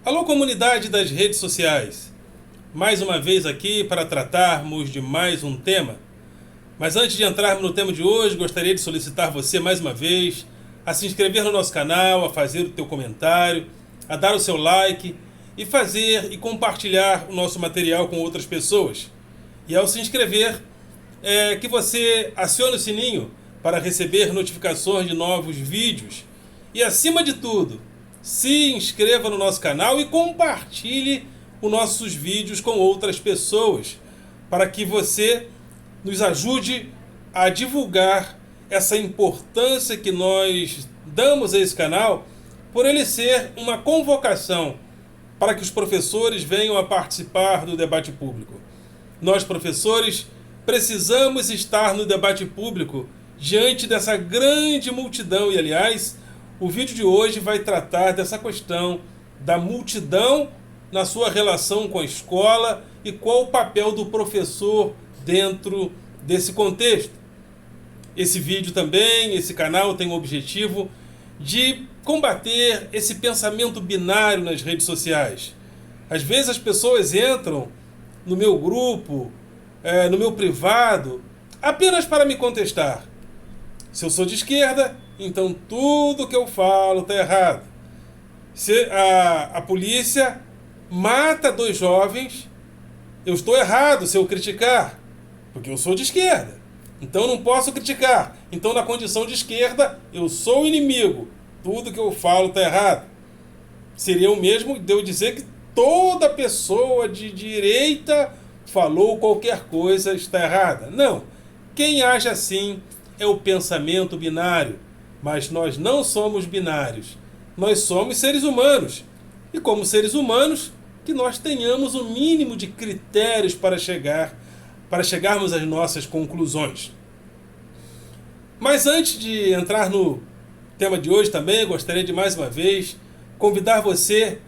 Alô, comunidade das redes sociais! Mais uma vez aqui para tratarmos de mais um tema. Mas antes de entrarmos no tema de hoje, gostaria de solicitar você mais uma vez a se inscrever no nosso canal, a fazer o teu comentário, a dar o seu like e fazer e compartilhar o nosso material com outras pessoas. E ao se inscrever, que você acione o sininho para receber notificações de novos vídeos. E acima de tudo, se inscreva no nosso canal e compartilhe os nossos vídeos com outras pessoas, para que você nos ajude a divulgar essa importância que nós damos a esse canal, por ele ser uma convocação para que os professores venham a participar do debate público. Nós, professores, precisamos estar no debate público diante dessa grande multidão. E, aliás, o vídeo de hoje vai tratar dessa questão da multidão na sua relação com a escola e qual o papel do professor dentro desse contexto. Esse vídeo também, esse canal tem o objetivo de combater esse pensamento binário nas redes sociais. Às vezes as pessoas entram no meu grupo, no meu privado, apenas para me contestar. Se eu sou de esquerda, então tudo que eu falo está errado. Se a polícia mata 2 jovens, eu estou errado se eu criticar, porque eu sou de esquerda. Então eu não posso criticar. Então, na condição de esquerda, eu sou o inimigo. Tudo que eu falo está errado. Seria o mesmo de eu dizer que toda pessoa de direita falou qualquer coisa está errada. Não. Quem age assim é o pensamento binário. Mas nós não somos binários. Nós somos seres humanos. E como seres humanos, que nós tenhamos o mínimo de critérios para chegarmos às nossas conclusões. Mas antes de entrar no tema de hoje também, gostaria de mais uma vez convidar você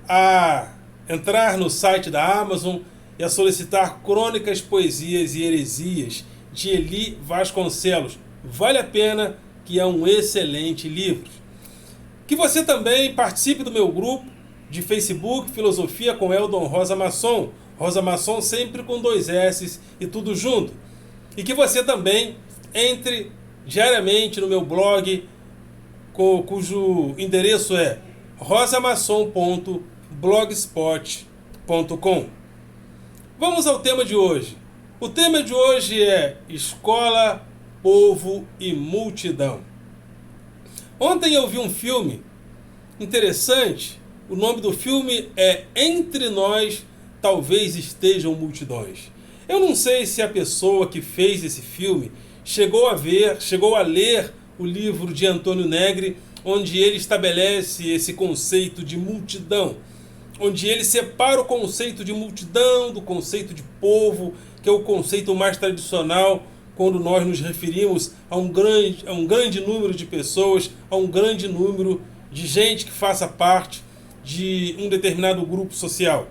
a entrar no site da Amazon e a solicitar Crônicas, Poesias e Heresias, de Eli Vasconcelos. Vale a pena, que é um excelente livro. Que você também participe do meu grupo de Facebook, Filosofia com Eldon Rosa Masson. Rosa Masson sempre com 2 S e tudo junto. E que você também entre diariamente no meu blog, cujo endereço é rosamasson.blogspot.com. Vamos ao tema de hoje. O tema de hoje é escola, povo e multidão. Ontem eu vi um filme interessante. O nome do filme é Entre Nós Talvez Estejam Multidões. Eu não sei se a pessoa que fez esse filme chegou a ler o livro de Antônio Negri, onde ele estabelece esse conceito de multidão, onde ele separa o conceito de multidão do conceito de povo, que é o conceito mais tradicional quando nós nos referimos a um grande número de pessoas, a um grande número de gente que faça parte de um determinado grupo social.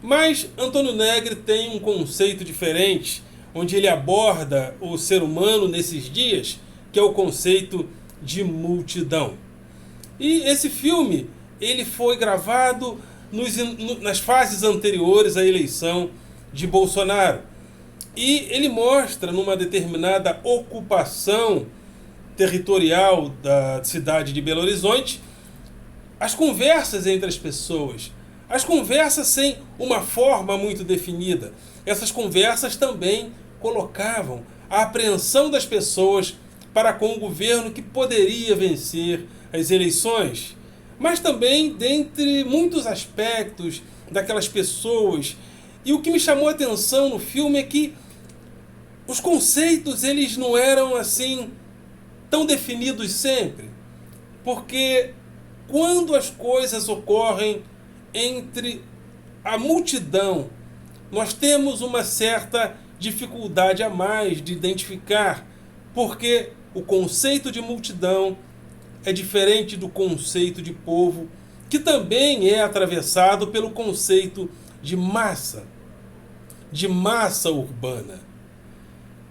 Mas Antônio Negri tem um conceito diferente, onde ele aborda o ser humano nesses dias, que é o conceito de multidão. E esse filme ele foi gravado nas fases anteriores à eleição de Bolsonaro. E ele mostra numa determinada ocupação territorial da cidade de Belo Horizonte as conversas entre as pessoas. As conversas sem uma forma muito definida. Essas conversas também colocavam a apreensão das pessoas para com o governo que poderia vencer as eleições. Mas também dentre muitos aspectos daquelas pessoas. E o que me chamou a atenção no filme é que os conceitos eles não eram assim tão definidos sempre. Porque quando as coisas ocorrem entre a multidão, nós temos uma certa dificuldade a mais de identificar, porque o conceito de multidão é diferente do conceito de povo, que também é atravessado pelo conceito de massa urbana.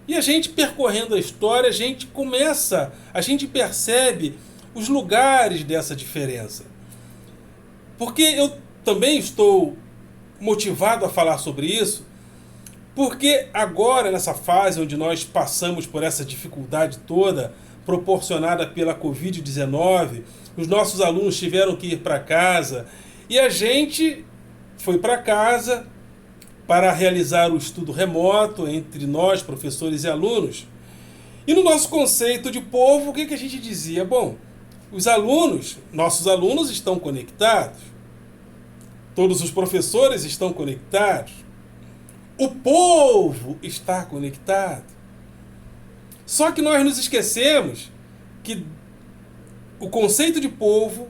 E a gente percorrendo a história, a gente percebe os lugares dessa diferença. Porque eu também estou motivado a falar sobre isso, porque agora, nessa fase onde nós passamos por essa dificuldade toda proporcionada pela Covid-19, os nossos alunos tiveram que ir para casa e a gente foi para casa para realizar o estudo remoto entre nós, professores e alunos. E no nosso conceito de povo, o que a gente dizia? Bom, os alunos, nossos alunos estão conectados, todos os professores estão conectados, o povo está conectado. Só que nós nos esquecemos que o conceito de povo,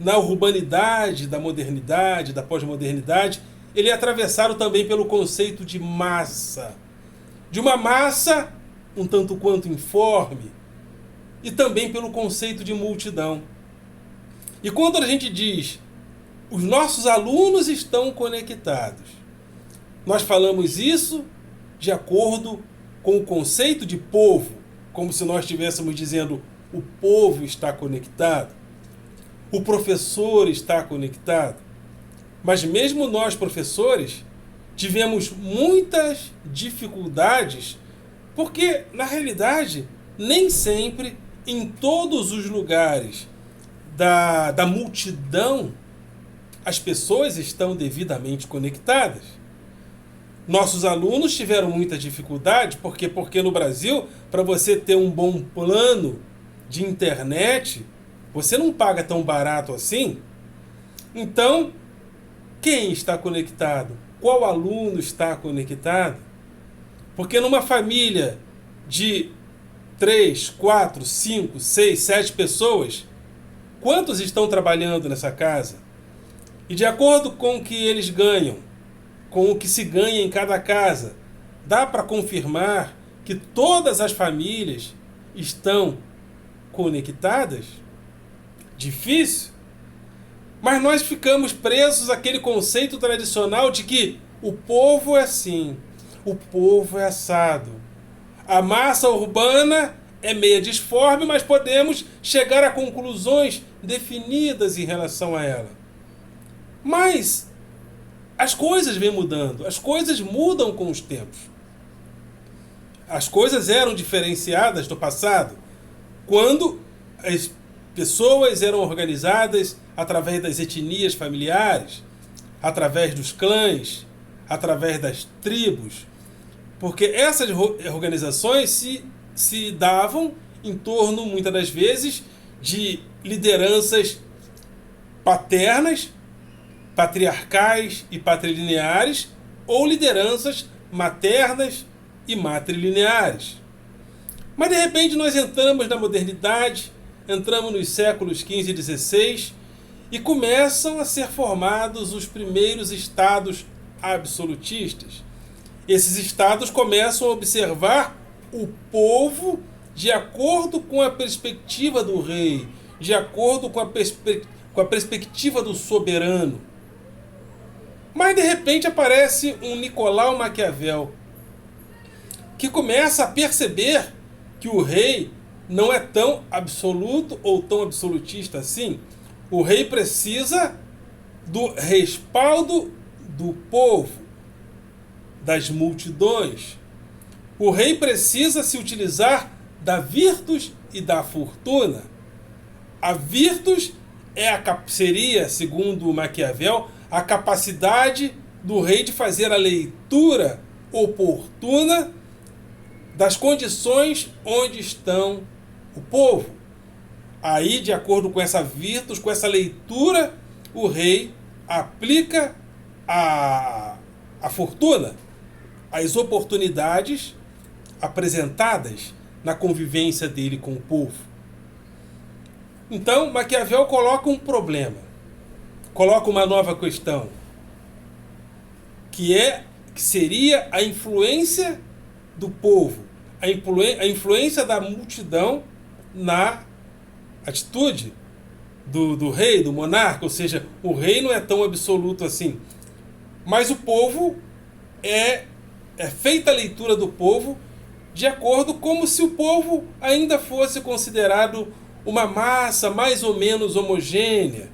na urbanidade, da modernidade, da pós-modernidade, ele é atravessado também pelo conceito de massa. De uma massa um tanto quanto informe, e também pelo conceito de multidão. E quando a gente diz os nossos alunos estão conectados, nós falamos isso de acordo com o conceito de povo, como se nós estivéssemos dizendo o povo está conectado, o professor está conectado. Mas mesmo nós, professores, tivemos muitas dificuldades, porque, na realidade, nem sempre, em todos os lugares da multidão, as pessoas estão devidamente conectadas. Nossos alunos tiveram muita dificuldade, porque no Brasil, para você ter um bom plano de internet, você não paga tão barato assim. Então, quem está conectado? Qual aluno está conectado? Porque numa família de 3, 4, 5, 6, 7 pessoas, quantos estão trabalhando nessa casa? E de acordo com o que eles ganham, com o que se ganha em cada casa, dá para confirmar que todas as famílias estão conectadas? Difícil. Mas nós ficamos presos àquele conceito tradicional de que o povo é assim, o povo é assado. A massa urbana é meia disforme, mas podemos chegar a conclusões definidas em relação a ela. Mas as coisas vêm mudando, as coisas mudam com os tempos. As coisas eram diferenciadas no passado, quando as pessoas eram organizadas através das etnias familiares, através dos clãs, através das tribos, porque essas organizações se davam em torno, muitas das vezes, de lideranças paternas, patriarcais e patrilineares, ou lideranças maternas e matrilineares. Mas de repente nós entramos na modernidade, entramos nos séculos XV e XVI e começam a ser formados os primeiros estados absolutistas. Esses estados começam a observar o povo de acordo com a perspectiva do rei, de acordo com a perspectiva do soberano. Mas de repente aparece um Nicolau Maquiavel, que começa a perceber que o rei não é tão absoluto ou tão absolutista assim. O rei precisa do respaldo do povo, das multidões. O rei precisa se utilizar da virtus e da fortuna. A virtus seria, segundo Maquiavel, a capacidade do rei de fazer a leitura oportuna das condições onde estão o povo. Aí, de acordo com essa virtus, com essa leitura, o rei aplica a fortuna, as oportunidades apresentadas na convivência dele com o povo. Então, Maquiavel coloca um problema, coloca uma nova questão, que seria a influência do povo, a influência da multidão na atitude do rei, do monarca. Ou seja, o rei não é tão absoluto assim, mas o povo é feita a leitura do povo de acordo como se o povo ainda fosse considerado uma massa mais ou menos homogênea.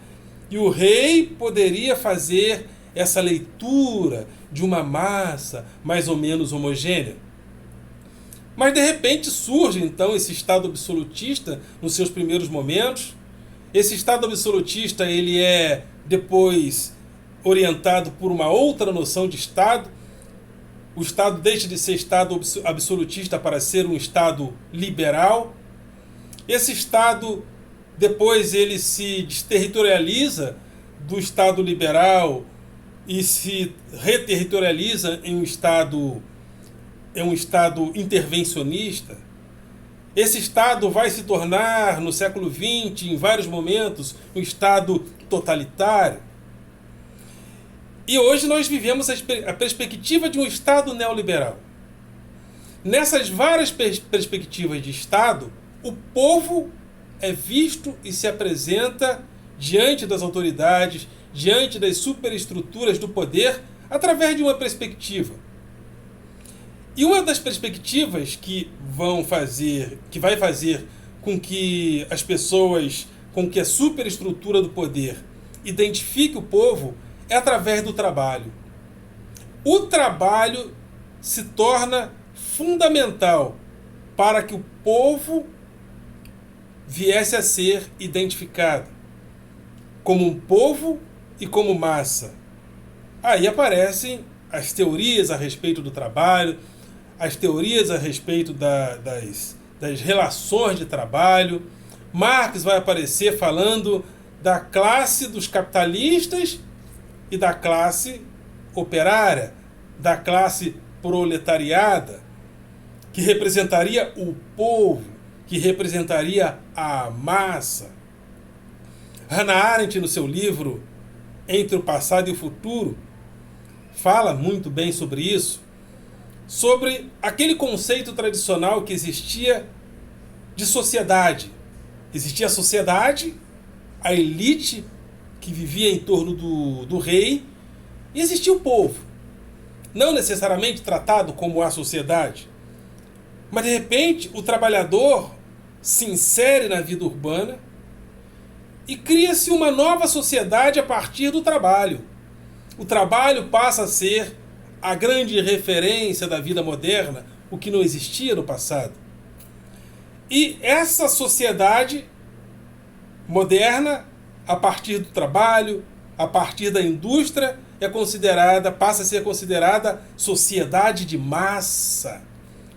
E o rei poderia fazer essa leitura de uma massa mais ou menos homogênea. Mas de repente surge então esse Estado absolutista nos seus primeiros momentos. Esse Estado absolutista ele é depois orientado por uma outra noção de Estado. O Estado deixa de ser Estado absolutista para ser um Estado liberal. Esse Estado depois ele se desterritorializa do Estado liberal e se reterritorializa em um Estado intervencionista. Esse Estado vai se tornar, no século XX, em vários momentos, um Estado totalitário. E hoje nós vivemos a perspectiva de um Estado neoliberal. Nessas várias perspectivas de Estado, o povo é visto e se apresenta diante das autoridades, diante das superestruturas do poder, através de uma perspectiva. E uma das perspectivas que vai fazer com que as pessoas, com que a superestrutura do poder identifique o povo, é através do trabalho. O trabalho se torna fundamental para que o povo viesse a ser identificado como um povo e como massa. Aí aparecem as teorias a respeito do trabalho, as teorias a respeito das relações de trabalho. Marx vai aparecer falando da classe dos capitalistas e da classe operária, da classe proletariada, que representaria o povo, que representaria a massa. Hannah Arendt, no seu livro Entre o Passado e o Futuro, fala muito bem sobre isso, sobre aquele conceito tradicional que existia de sociedade. Existia a sociedade, a elite que vivia em torno do rei, e existia o povo. Não necessariamente tratado como a sociedade, mas de repente o trabalhador se insere na vida urbana e cria-se uma nova sociedade a partir do trabalho. O trabalho passa a ser a grande referência da vida moderna, o que não existia no passado. E essa sociedade moderna, a partir do trabalho, a partir da indústria, passa a ser considerada sociedade de massa.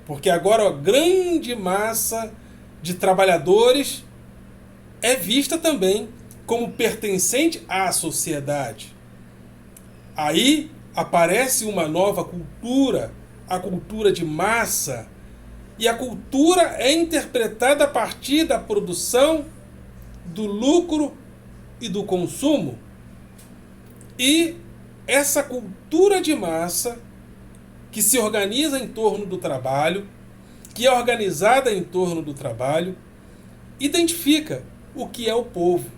Porque agora a grande massa de trabalhadores é vista também como pertencente à sociedade. Aí aparece uma nova cultura, a cultura de massa, e a cultura é interpretada a partir da produção, do lucro e do consumo. E essa cultura de massa, que se organiza em torno do trabalho, que é organizada em torno do trabalho, identifica o que é o povo.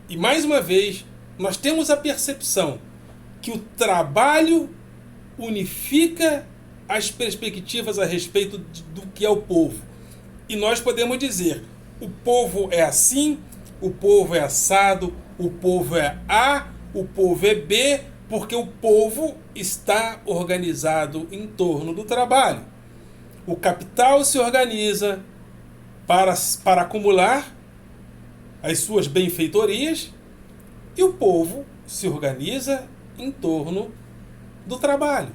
E mais uma vez, nós temos a percepção que o trabalho unifica as perspectivas a respeito do que é o povo. E nós podemos dizer, o povo é assim, o povo é assado, o povo é A, o povo é B, porque o povo está organizado em torno do trabalho. O capital se organiza para acumular as suas benfeitorias e o povo se organiza em torno do trabalho.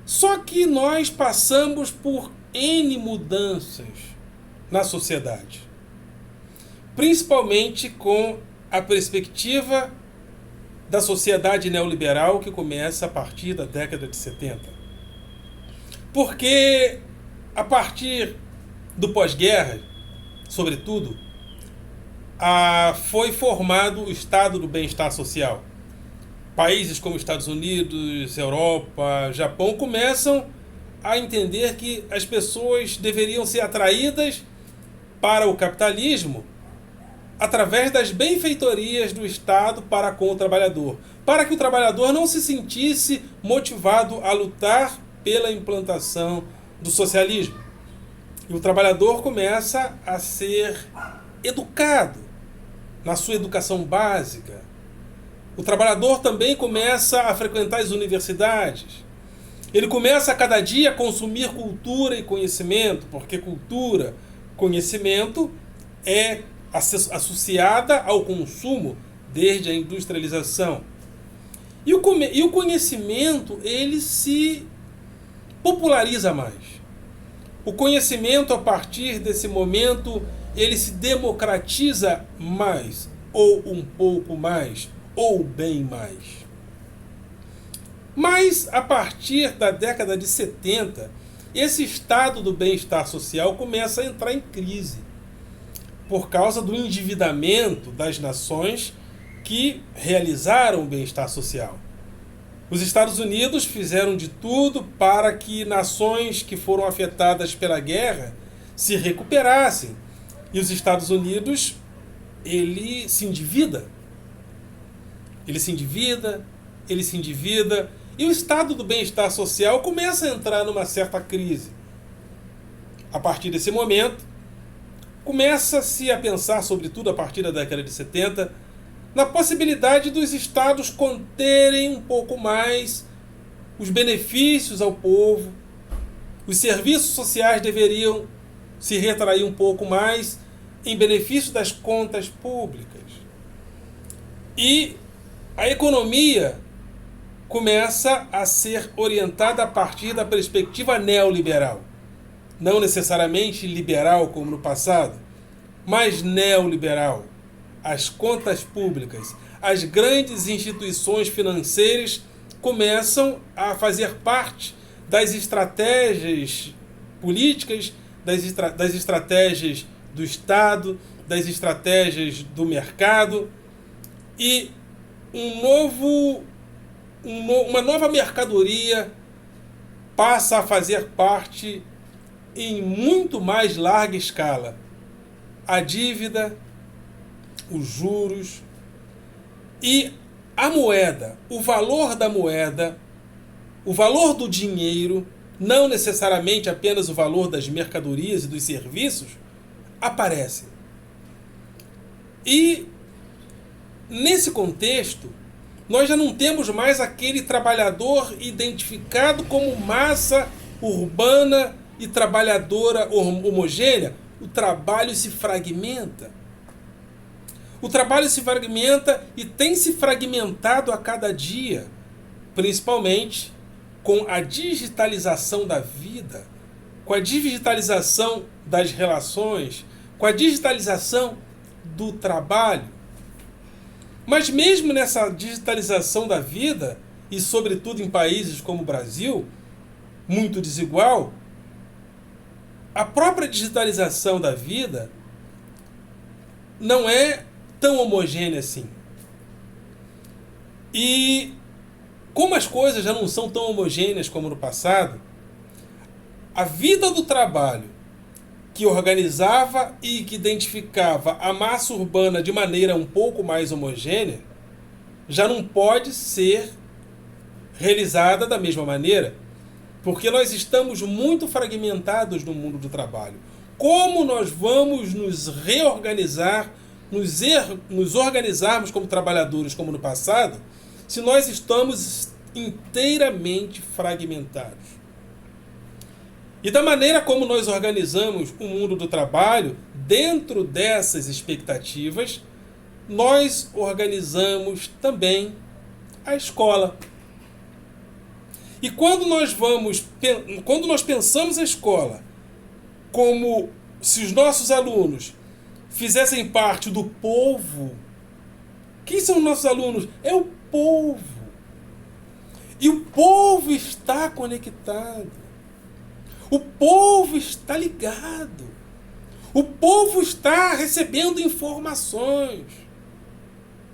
Só que nós passamos por N mudanças na sociedade, principalmente com a perspectiva da sociedade neoliberal que começa a partir da década de 70. Porque a partir do pós-guerra, sobretudo, foi formado o Estado do Bem-Estar Social. Países como Estados Unidos, Europa, Japão começam a entender que as pessoas deveriam ser atraídas para o capitalismo através das benfeitorias do Estado para com o trabalhador, para que o trabalhador não se sentisse motivado a lutar pela implantação do socialismo. E o trabalhador começa a ser educado na sua educação básica. O trabalhador também começa a frequentar as universidades. Ele começa a cada dia a consumir cultura e conhecimento, porque cultura, conhecimento é associada ao consumo desde a industrialização. E o conhecimento, ele se populariza mais. O conhecimento, a partir desse momento, ele se democratiza mais, ou um pouco mais, ou bem mais. Mas, a partir da década de 70, esse estado do bem-estar social começa a entrar em crise, por causa do endividamento das nações que realizaram o bem-estar social. Os Estados Unidos fizeram de tudo para que nações que foram afetadas pela guerra se recuperassem. E os Estados Unidos, ele se endivida. Ele se endivida, ele se endivida, e o estado do bem-estar social começa a entrar numa certa crise. A partir desse momento, começa-se a pensar, sobretudo a partir da década de 70, na possibilidade dos estados conterem um pouco mais os benefícios ao povo. Os serviços sociais deveriam se retrair um pouco mais em benefício das contas públicas. E a economia começa a ser orientada a partir da perspectiva neoliberal. Não necessariamente liberal como no passado, mas neoliberal. As contas públicas, as grandes instituições financeiras começam a fazer parte das estratégias políticas, das estratégias do Estado, das estratégias do mercado, e uma nova mercadoria passa a fazer parte em muito mais larga escala. A dívida, os juros e a moeda, o valor da moeda, o valor do dinheiro, não necessariamente apenas o valor das mercadorias e dos serviços, aparecem. E nesse contexto, nós já não temos mais aquele trabalhador identificado como massa urbana e trabalhadora homogênea. O trabalho se fragmenta. O trabalho se fragmenta e tem se fragmentado a cada dia, principalmente com a digitalização da vida, com a digitalização das relações, com a digitalização do trabalho. Mas mesmo nessa digitalização da vida, e sobretudo em países como o Brasil, muito desigual, a própria digitalização da vida não é tão homogênea assim. E como as coisas já não são tão homogêneas como no passado, a vida do trabalho que organizava e que identificava a massa urbana de maneira um pouco mais homogênea, já não pode ser realizada da mesma maneira, porque nós estamos muito fragmentados no mundo do trabalho. Como nós vamos nos reorganizar, nos organizarmos como trabalhadores como no passado, se nós estamos inteiramente fragmentados? E da maneira como nós organizamos o mundo do trabalho, dentro dessas expectativas, nós organizamos também a escola. E quando nós pensamos a escola como se os nossos alunos fizessem parte do povo, quem são os nossos alunos? É o povo. E o povo está conectado. O povo está ligado. O povo está recebendo informações.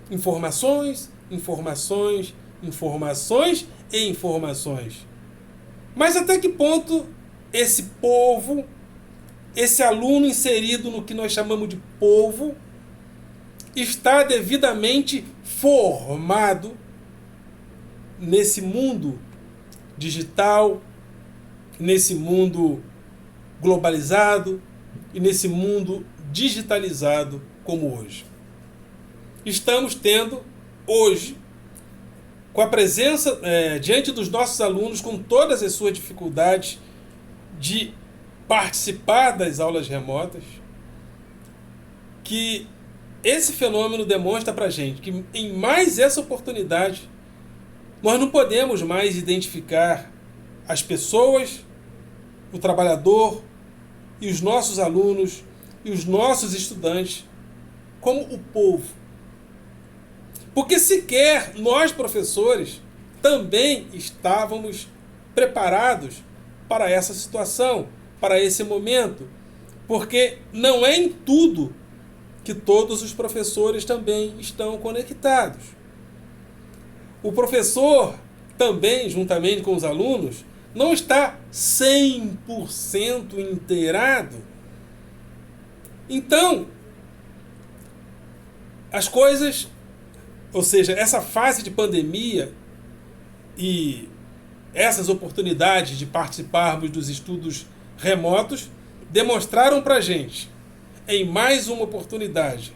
Informações, informações, informações e informações. Mas até que ponto esse povo, esse aluno inserido no que nós chamamos de povo, está devidamente formado nesse mundo digital, nesse mundo globalizado e nesse mundo digitalizado como hoje. Estamos tendo, hoje, com a presença diante dos nossos alunos, com todas as suas dificuldades de participar das aulas remotas, que esse fenômeno demonstra para a gente que em mais essa oportunidade nós não podemos mais identificar as pessoas, o trabalhador e os nossos alunos e os nossos estudantes como o povo. Porque sequer nós, professores, também estávamos preparados para essa situação, para esse momento. Porque não é em tudo que todos os professores também estão conectados. O professor também, juntamente com os alunos, não está 100% inteirado. Então, as coisas, ou seja, essa fase de pandemia e essas oportunidades de participarmos dos estudos remotos demonstraram para a gente, em mais uma oportunidade,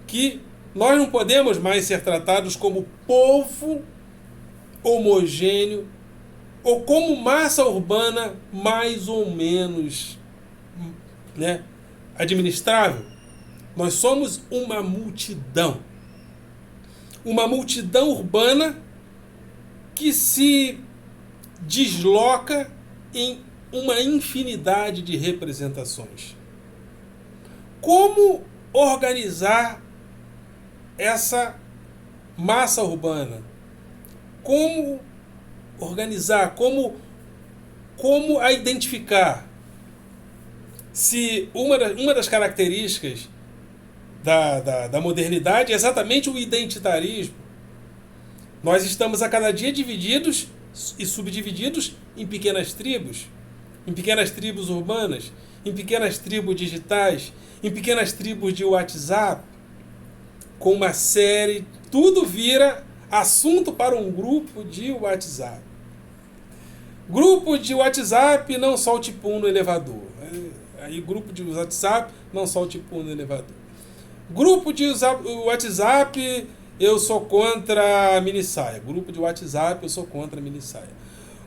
que nós não podemos mais ser tratados como povo homogêneo ou como massa urbana mais ou menos, administrável. Nós somos uma multidão. Uma multidão urbana que se desloca em uma infinidade de representações. Como organizar essa massa urbana? Como organizar? Como a identificar? Se uma das características da modernidade é exatamente o identitarismo. Nós estamos a cada dia divididos e subdivididos em pequenas tribos urbanas, em pequenas tribos digitais, em pequenas tribos de WhatsApp, com uma série, tudo vira assunto para um grupo de WhatsApp. Grupo de WhatsApp, não solte pum no elevador. Aí grupo de WhatsApp, não solte pum no elevador. Grupo de WhatsApp, eu sou contra a minissaia. Grupo de WhatsApp, eu sou contra a minissaia.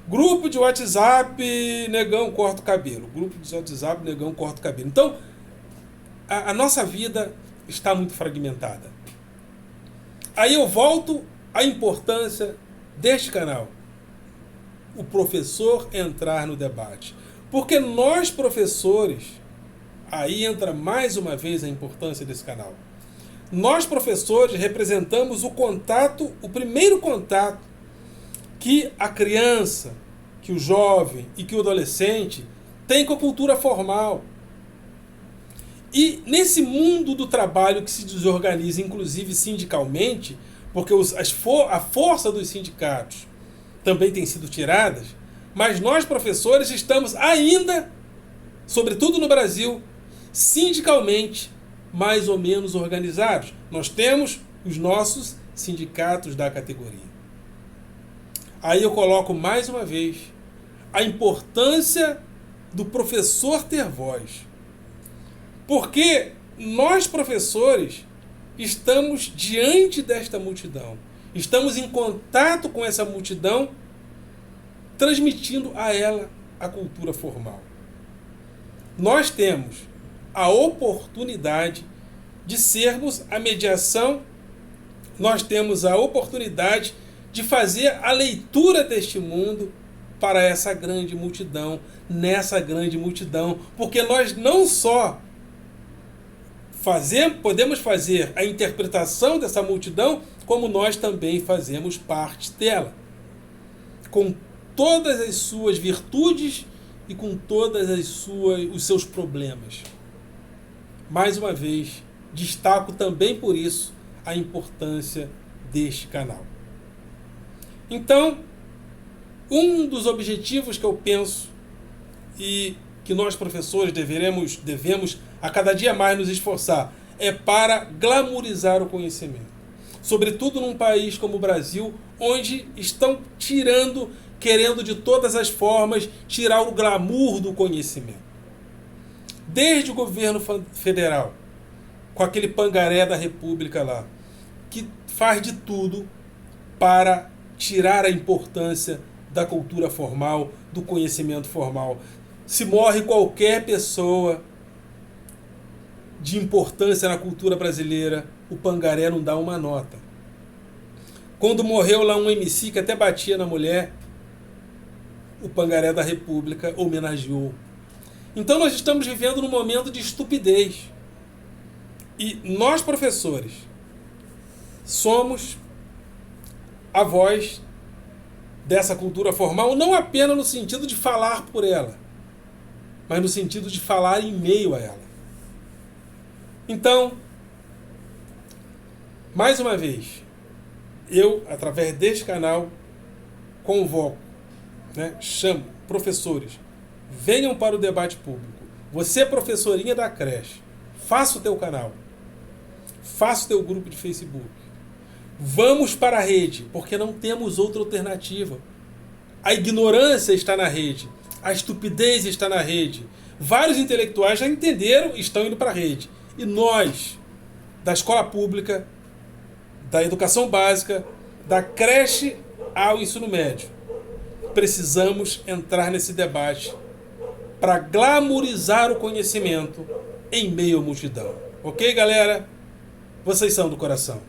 Grupo de WhatsApp, negão, corta o cabelo. Grupo de WhatsApp, negão, corta o cabelo. Então, a nossa vida está muito fragmentada. Aí eu volto à importância deste canal. O professor entrar no debate. Porque nós, professores, aí entra mais uma vez a importância desse canal. Nós, professores, representamos o primeiro contato que a criança, que o jovem e que o adolescente tem com a cultura formal. E nesse mundo do trabalho que se desorganiza, inclusive sindicalmente, porque a força dos sindicatos também tem sido tirada, mas nós, professores, estamos ainda, sobretudo no Brasil, sindicalmente mais ou menos organizados. Nós temos os nossos sindicatos da categoria. Aí eu coloco mais uma vez a importância do professor ter voz. Porque nós, professores, estamos diante desta multidão. Estamos em contato com essa multidão, transmitindo a ela a cultura formal. Nós temos a oportunidade de sermos a mediação, nós temos a oportunidade de fazer a leitura deste mundo para essa grande multidão, nessa grande multidão, porque nós não só podemos fazer a interpretação dessa multidão, como nós também fazemos parte dela, com todas as suas virtudes e com todas os seus problemas. Mais uma vez, destaco também por isso a importância deste canal. Então, um dos objetivos que eu penso e que nós professores devemos a cada dia mais nos esforçar é para glamourizar o conhecimento. Sobretudo num país como o Brasil, onde estão querendo de todas as formas tirar o glamour do conhecimento. Desde o governo federal, com aquele pangaré da República lá, que faz de tudo para tirar a importância da cultura formal, do conhecimento formal. Se morre qualquer pessoa de importância na cultura brasileira, o pangaré não dá uma nota. Quando morreu lá um MC que até batia na mulher, o pangaré da República homenageou. Então nós estamos vivendo num momento de estupidez. E nós, professores, somos a voz dessa cultura formal, não apenas no sentido de falar por ela, mas no sentido de falar em meio a ela. Então, mais uma vez, eu, através deste canal, convoco, chamo professores, venham para o debate público. Você, professorinha da creche, faça o teu canal, faça o teu grupo de Facebook. Vamos para a rede, porque não temos outra alternativa. A ignorância está na rede, a estupidez está na rede. Vários intelectuais já entenderam e estão indo para a rede. E nós, da escola pública, da educação básica, da creche ao ensino médio, precisamos entrar nesse debate para glamourizar o conhecimento em meio à multidão. Ok, galera? Vocês são do coração.